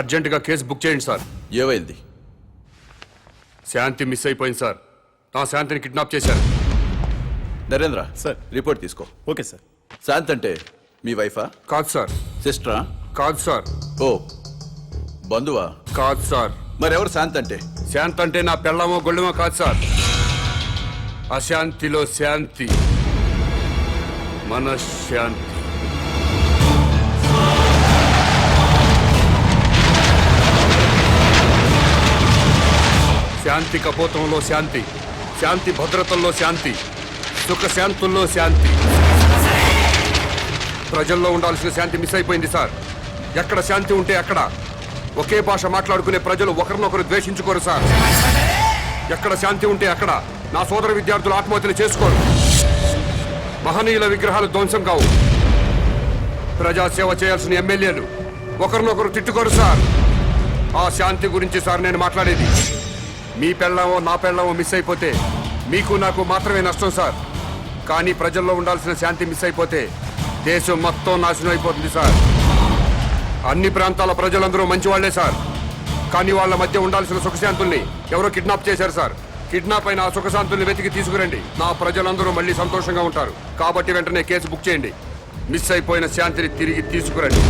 అర్జెంటుగా case book చేయండి sir. ఏమైంది? శాంతి మిస్ అయిపోయింది సార్. నా శాంతిని కిడ్నాప్ చేశారు. నరేంద్ర సార్ రిపోర్ట్ తీసుకో. Okay sir. శాంత్ అంటే మీ వైఫా? కాదు సార్. సిస్టరా? కాదు సార్. ఓ బంధువా? కాదు సార్. మరెవరు శాంత్ అంటే? శాంతి అంటే నా పెళ్ళమో గొళ్ళమో కాదు సార్. అశాంతిలో శాంతి, మనశ్శాంతి. శాంతి కపోతంలో శాంతి, శాంతి భద్రతల్లో శాంతి, సుఖశాంతుల్లో శాంతి. ప్రజల్లో ఉండాల్సిన శాంతి మిస్ అయిపోయింది సార్. ఎక్కడ శాంతి ఉంటే అక్కడ ఒకే భాష మాట్లాడుకునే ప్రజలు ఒకరినొకరు ద్వేషించుకోరు సార్. ఎక్కడ శాంతి ఉంటే అక్కడ నా సోదర విద్యార్థులు ఆత్మహత్యలు చేసుకోరు. మహనీయుల విగ్రహాలు ధ్వంసం కావు. ప్రజాసేవ చేయాల్సిన ఎమ్మెల్యేలు ఒకరినొకరు తిట్టుకోరు సార్. ఆ శాంతి గురించి సార్ నేను మాట్లాడేది. మీ పెళ్ళామో నా పెళ్ళామో మిస్ అయిపోతే మీకు నాకు మాత్రమే నష్టం సార్. కానీ ప్రజల్లో ఉండాల్సిన శాంతి మిస్ అయిపోతే దేశం మొత్తం నాశనం అయిపోతుంది సార్. అన్ని ప్రాంతాల ప్రజలందరూ మంచివాళ్లే సార్. కానీ వాళ్ళ మధ్య ఉండాల్సిన సుఖశాంతుల్ని ఎవరో కిడ్నాప్ చేశారు సార్. కిడ్నాప్ అయిన ఆ సుఖశాంతుల్ని వెతికి తీసుకురండి. నా ప్రజలందరూ మళ్ళీ సంతోషంగా ఉంటారు. కాబట్టి వెంటనే కేసు బుక్ చేయండి. మిస్ అయిపోయిన శాంతిని తిరిగి తీసుకురండి.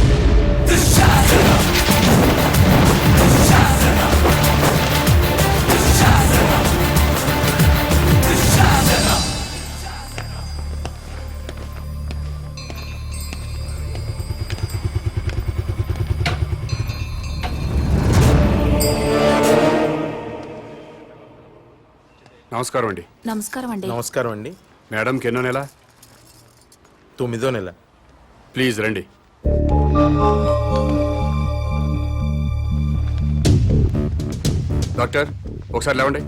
నమస్కారం అండి. నమస్కారం అండి. నమస్కారం అండి. మేడంకి ఎన్నో నెల? 9వ నెల. ప్లీజ్ రండి. డాక్టర్ ఒకసారి లేవండి.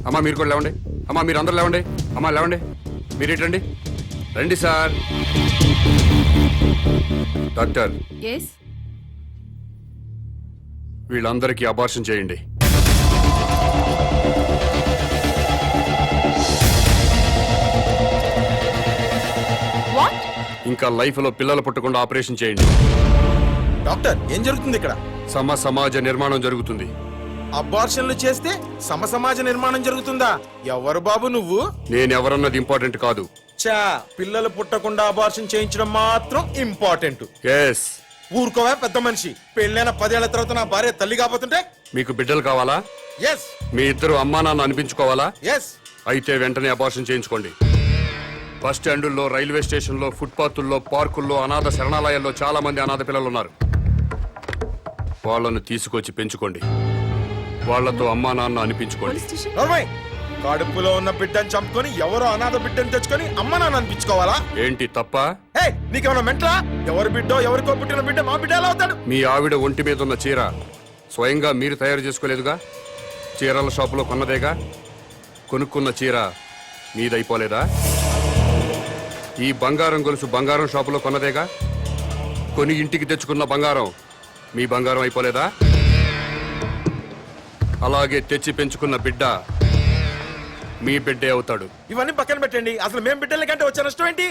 అమ్మా మీరు కూడా లేవండి. అమ్మా మీరు అందరూ లేవండి. అమ్మా లేవండి. మీరేంటండి? రండి సార్. డాక్టర్ వీళ్ళందరికీ అబార్షన్ చేయండి. ఇంకా లైఫ్ లో పిల్లలు పుట్టకుండా ఆపరేషన్ చేయండి. డాక్టర్ ఏం జరుగుతుంది ఇక్కడ? సమాజ నిర్మాణం జరుగుతుంది. అబార్షన్లు చేస్తే సమాజ నిర్మాణం జరుగుతుందా? ఎవరు బాబు నువ్వు? నేనెవరన్నది ఇంపార్టెంట్ కాదు. చా పిల్లలు పుట్టకుండా అబార్షన్ చేయించడం మాత్రం ఇంపార్టెంట్. ఎస్. ఊరుకోవా పెద్ద మనిషి. పెళ్ళైన 10 ఏళ్ల తర్వాత నా భార్య తల్లి కాబోతుంటే? మీకు బిడ్డలు కావాలా? ఎస్. మీ ఇద్దరు అమ్మా నాన్న అనిపించుకోవాలా? ఎస్. అయితే వెంటనే అబార్షన్ చేయించుకోండి. బస్ స్టాండుల్లో, రైల్వే స్టేషన్లో, ఫుట్పాత్ల్లో, పార్కుల్లో, అనాథ శరణాలయాల్లో చాలా మంది అనాథ పిల్లలు ఉన్నారు. వాళ్ళను తీసుకొచ్చి పెంచుకోండి. వాళ్లతో అమ్మా నాన్న అనిపించుకోండి. కడుపులో ఉన్న బిడ్డను చంపుకొని ఎవరో అనాథ బిడ్డను తెచ్చుకొని అమ్మ నాన్న అనిపించుకోవాలా? ఏంటి తప్ప? నీకేమన్నా మెంటలా? ఎవరి బిడ్డో ఎవరికో పుట్టిన బిడ్డ మా బిడ్డ ఎలా అవుతాడు? మీ ఆవిడ ఒంటి మీద ఉన్న చీర స్వయంగా మీరు తయారు చేసుకోలేదుగా? చీరల షాపులో కొన్నదేగా? కొనుక్కున్న చీర మీదైపోలేదా? ఈ బంగారం గొలుసు బంగారం షాపులో కొన్నదేగా? కొని ఇంటికి తెచ్చుకున్న బంగారం మీ బంగారం అయిపోలేదా? అలాగే తెచ్చి పెంచుకున్న బిడ్డ మీ బిడ్డే అవుతాడు. ఇవన్నీ పక్కన పెట్టండి, అసలు మేము బిడ్డల కంటే వచ్చే నష్టం ఏంటి?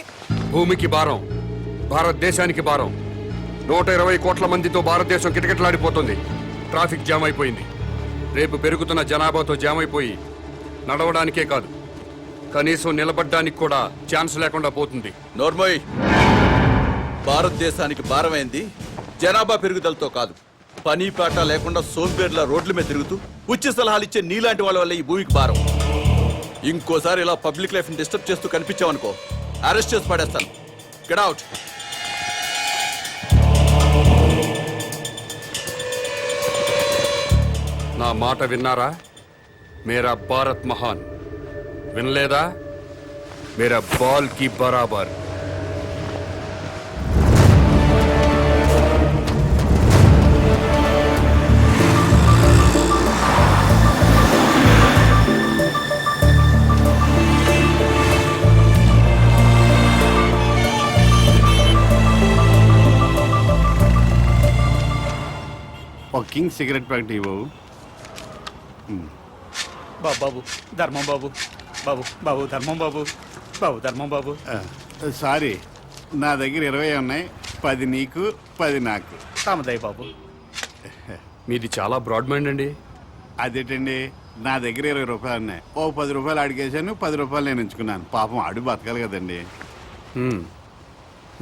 భూమికి భారం, భారతదేశానికి భారం. 120 కోట్ల మందితో భారతదేశం కిటకిటలాడిపోతుంది. ట్రాఫిక్ జామ్ అయిపోయింది. రేపు పెరుగుతున్న జనాభాతో జామ్ అయిపోయి నడవడానికే కాదు, కనీసం నిలబడ్డానికి కూడా ఛాన్స్ లేకుండా పోతుంది. నోర్మోయ్, భారతదేశానికి భారమైంది జనాభా పెరుగుదలతో కాదు, పని పాట లేకుండా సోంబేర్ల రోడ్ల మీద తిరుగుతూ ఉచిత సలహాలు ఇచ్చే నీలాంటి వాళ్ళ వల్ల ఈ భూమికి భారం. ఇంకోసారి ఇలా పబ్లిక్ లైఫ్ ని డిస్టర్బ్ చేస్తూ కనిపించావనుకో, అరెస్ట్ చేసి పడేస్తాను. Get out. నా మాట విన్నారా? మేరా భారత్ మహాన్. వినలేదా? మేరా బాల్ కి బరాబర్. ఒక కింగ్ సిగరెట్ ప్యాకెట్ ఇవ్వవు. బాబు ధర్మం బాబు, బాబు బాబు ధర్మం బాబు, బాబు ధర్మం బాబు. సారీ, నా దగ్గర 20 ఉన్నాయి. 10 నీకు, 10 నాకు. తామదయ్య బాబు. మీది చాలా బ్రాడ్ మైండ్ అండి. అదేంటండి, నా దగ్గర 20 రూపాయలు ఉన్నాయి. ఓ 10 రూపాయలు అడిగేశాను, 10 రూపాయలు నేను ఎంచుకున్నాను. పాపం అడు బతకాలి కదండి.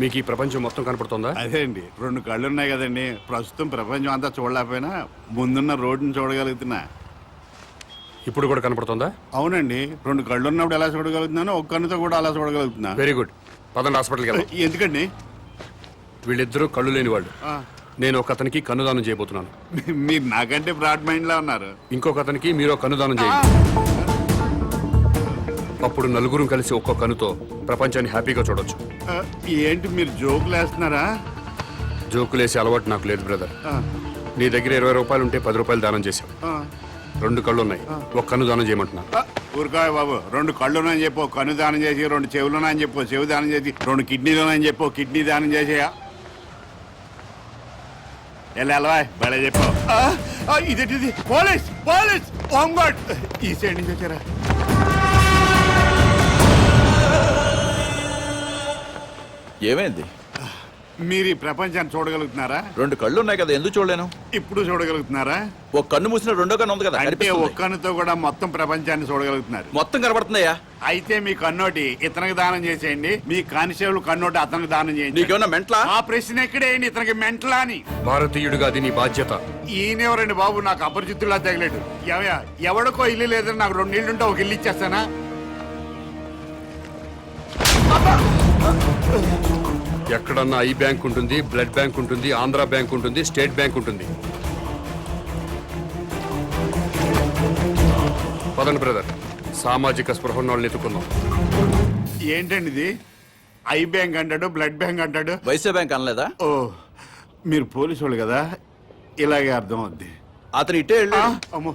మీకు ఈ ప్రపంచం మొత్తం కనపడుతుందా? అదే అండి, 2 కళ్ళు ఉన్నాయి కదండి. ప్రస్తుతం ప్రపంచం అంతా చూడలేకపోయినా ముందున్న రోడ్డుని చూడగలుగుతున్నా. ఇప్పుడు కూడా కనపడుతుందా? అవునండి, 2 కళ్ళు ఉన్నప్పుడు ఎలా చూడగలుగుతున్నానో ఒక కన్నుతో కూడా అలా చూడగలుగుతున్నా. Very good. పదండి హాస్పిటల్కి వెళ్దాం. ఎందుకండి? వీళ్ళిద్దరూ కళ్ళు లేని వాళ్ళు. నేను ఒక అతనికి కన్నుదానం చేయబోతున్నాను. మీరు నాకంటే బ్రాడ్ మైండ్ లా ఉన్నారు. ఇంకొక అతనికి మీరు కన్నుదానం చేయండి. అప్పుడు నలుగురు కలిసి ఒక్కో కన్నుతో ప్రపంచాన్ని హ్యాపీగా చూడొచ్చు. ఏంటి మీరు జోకులు వేస్తున్నారా? జోకులేసే అలవాటు నాకు లేదు బ్రదర్. నీ దగ్గర 20 రూపాయలు ఉంటే 10 రూపాయలు దానం చేశావు. 2 కళ్ళు ఉన్నాయి, ఒక కన్ను దానం చేయమంటున్నా. ఊరుకోయ్ బాబు, 2 కళ్ళు ఉన్నాయని చెప్పు కన్ను దానం చేసి, 2 చెవులు ఉన్నాయని చెప్పు చెవు దానం చేసి, 2 కిడ్నీలు ఉన్నాయని చెప్పు కిడ్నీ దానం చేసేయా. ఎలా బయట చెప్పు. ఇదేంటిది? పోలీస్ పోలీస్ హోమ్ గార్డ్ ఈ సైడ్ నుంచి వచ్చారా? ఏమైంది? మీరు ఈ ప్రపంచాన్ని చూడగలుగుతున్నారా? 2 కళ్ళు ఉన్నాయి కదా, ఎందుకు చూడలేను? ఇప్పుడు చూడగలుగుతున్నారా? ఒక కన్ను మూసిన రెండో కన్ను ఉంది కదా, అంటే కనిపిస్తుంది. ఒక్క కన్నుతో కూడా మొత్తం ప్రపంచాన్ని చూడగలుగుతున్నారు. మొత్తం కనబడుతుందయ్యా. అయితే మీ కన్నోటి ఇతనికి దానం చేసేయండి, మీ కానిస్టేబుల్ కన్నోటి అతనికి దానం చేయండి. నీకేమన్నా మెంట్లా? ఆ ప్రశ్న ఎక్కడేయండి, ఇతనికి మెంటలా అని. భారతీయుడిగా అది నీ బాధ్యత. ఈయనెవరండి బాబు, నాకు అపరిచితుల్లా తగిలేడు. ఎవడికో ఇల్లు లేదని నాకు 2 ఇళ్ళుంటే ఒక ఇల్లు ఇచ్చేస్తానా? ఎక్కడన్నా ఐ బ్యాంక్ ఉంటుంది, బ్లడ్ బ్యాంక్ ఉంటుంది, ఆంధ్ర బ్యాంక్ ఉంటుంది, స్టేట్ బ్యాంక్ ఉంటుంది. పదండి బ్రదర్, సామాజిక స్పృహ వాళ్ళని ఎత్తుకుందాం. ఏంటండి ఇది? ఐ బ్యాంక్ అంటాడు, బ్లడ్ బ్యాంక్ అంటాడు. వైశ్య బ్యాంక్ అనలేదా? ఓ, మీరు పోలీసు వాళ్ళు కదా, ఇలాగే అర్థం అవుద్ది. అతను ఇట్టే వెళ్ళాడు. అమ్మో,